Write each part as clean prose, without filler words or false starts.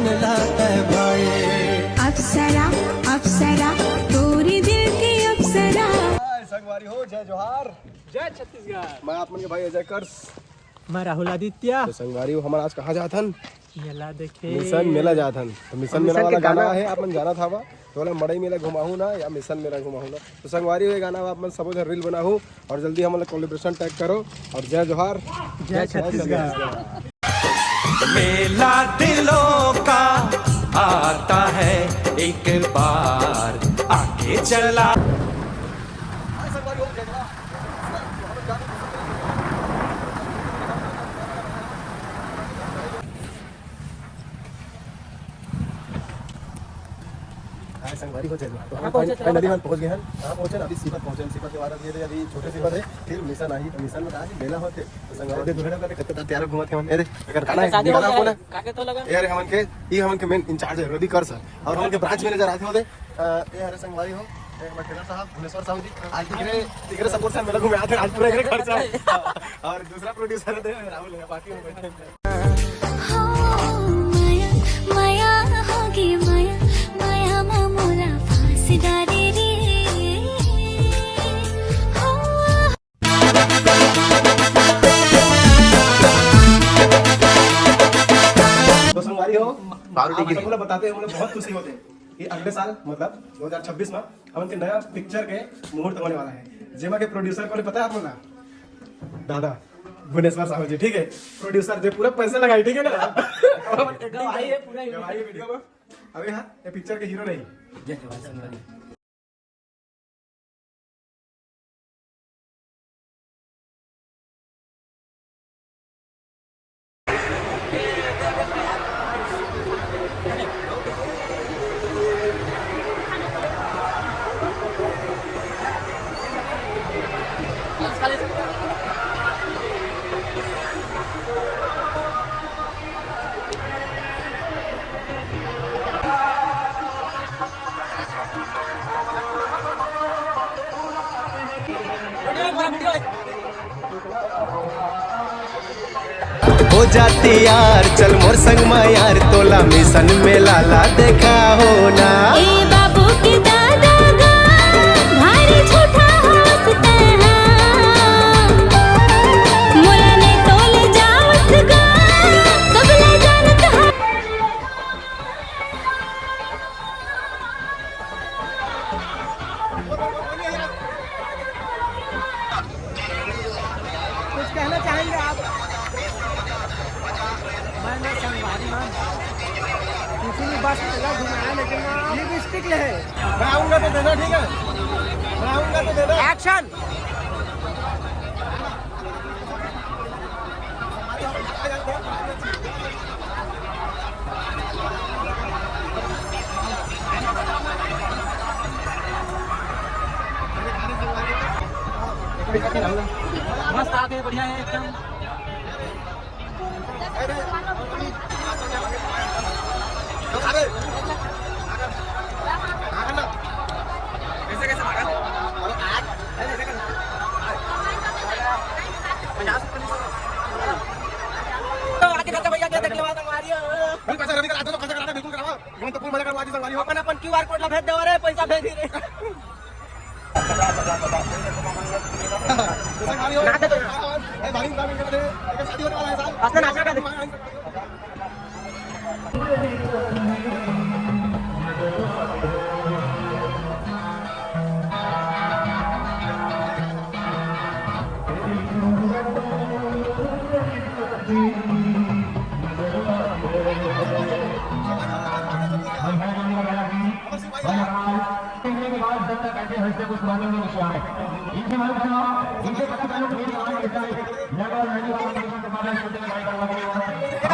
बनला है भाई। अप्सरा अप्सरा तोरी दिल की अप्सरा। संगवारी हो, जय जोहार, जय छत्तीसगढ़। मैं आप मन के भाई अजय कर्स। मैं राहुल आदित्य। तो संगवारी हो, हमारा आज कहाँ जाथन? मेला देखे, मिशन मेला जाथन। तो मिशन मेला वाला गाना है, आप मन जाना था वा तो बोला मड़ई मेला घुमाहू ना या मिशन मेला घुमाहू ना। तो संगवारी हो, ये गाना आप मन सब उधर रील बनाहू और जल्दी हम लोग कोलैबोरेशन टैग करो। और जय जोहार, जय छत्तीसगढ़। मेला दिलों का आता है एक बार, आगे चला। संगवारी हो जाए तो हम नदी में पहुंच गए हैं। कहाँ पहुंचे? अभी सीपत पहुंचे। सीपत के बाद ये अभी छोटे सीपत है, फिर मिशन आई। तो मिशन में कहा मेला होते तो संगवारी दूर ना करते तैयार घुमाते हम। अरे अगर गाना है गाना कौन है? काके तो लगा यार हमन के ये हमन के मेन इंचार्ज है रवि कर सर, और हमन के ब्रांच मैनेजर आते होते ये हरे संगवारी हो मटेला साहब, भुवनेश्वर साहू जी। आज तिगरे सपोर्ट से मेला घूमे आते, आज पूरा एकरे खर्चा है। और दूसरा प्रोड्यूसर है राहुल है, बाकी हम बैठे हैं। माया होगी माया माया मामूला फांसीदारी रे। तो संगवारी हो, सबको बताते हैं, मुझे बहुत खुशी होते हैं कि अगले साल मतलब 2026 में हम नया पिक्चर के मुहूर्त होने वाला है। जेमा के प्रोड्यूसर को पता है आप लोग दादा भुवनेश्वर साहू जी, ठीक है। प्रोड्यूसर जो पूरा पैसे लगाए, ठीक है ना। गवाही है पूरा वीडियो में। अबे हाँ, ये पिक्चर के हीरो नहीं। हो जाती यार चल मोर संग मा यार, तोला मिशन में लाला देखा हो ना। ए बाबू के दादा गा भारी झूठा हंसता है, मोला ने तोले जावत गा कबला जानत है। कुछ कहना चाहेंगे आप? मैं संगवारी में किसी भी बस मेला घुमाया, लेकिन ये भी स्टिक है। मैं आऊंगा तो देना, ठीक है। मैं आऊंगा तो देना। एक्शन। मस्त आ गए, बढ़िया है एकदम। अपन QR कोड ला भेज दे रे, पैसा भेज दे रे।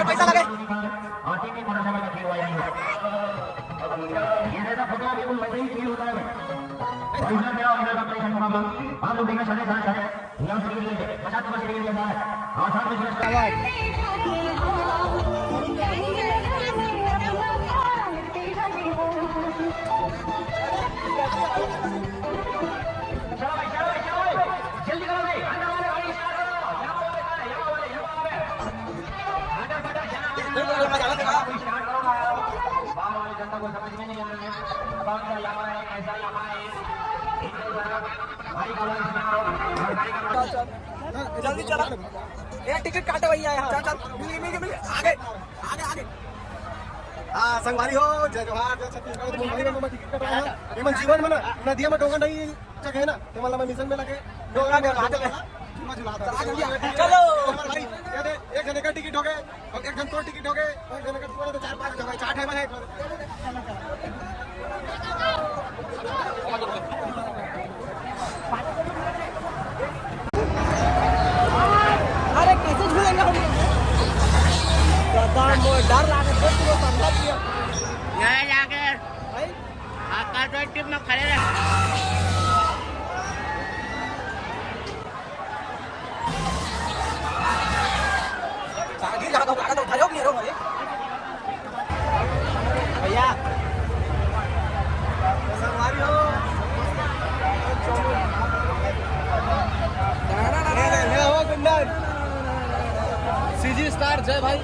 पैसा लगे जल्दी चला ये टिकट काटो भैया यहाँ चल चल मिल आगे आगे आगे हाँ संगवारी हो जय जवाहर जय छत्तीसगढ़ मुंबई में मैं टिकट कटवाया है ये जीवन में ना नदिया में टोकन नहीं जगह है ना तो मतलब मैं मिशन में लगे डोंगा में हाथ लगा चलो भाई ये दे एक जने का टिकट हो गए और एक जन तो टिकट हो गए और एक जने का पूरा तो 4-5 जगह 4 टाइम है अरे कैसे झूलेंगे हम डर लगा तो पंद्रह किया यहाँ जाके भाई आकाश वाली टीम में खड़े रहे आगे लगा तो उठा लो रो भाई भैया संगवारी हो ये हो गुंडन सीजी स्टार जय भाई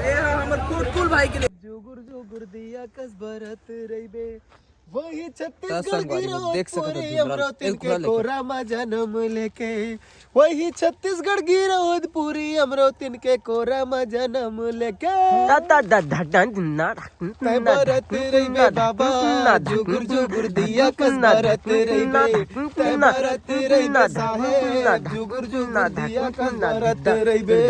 ये हमर कुल भाई के लिए जुगुर दिया कस भरत रहिबे वही संगवारी छत्तीसगढ़ हो, देख सकत हो, अमरावती एक के घोड़ा लेके। कोरा में जन्म लेके वही छत्तीसगढ़ गिरोध पूरी अमरावती के कोरा में जन्म लेके तै भरत रहिबे बाबा जुगुर दिया कस भरत रहिबे तै भरत रहिबे साहेब जुगुर दिया कस भरत रहिबे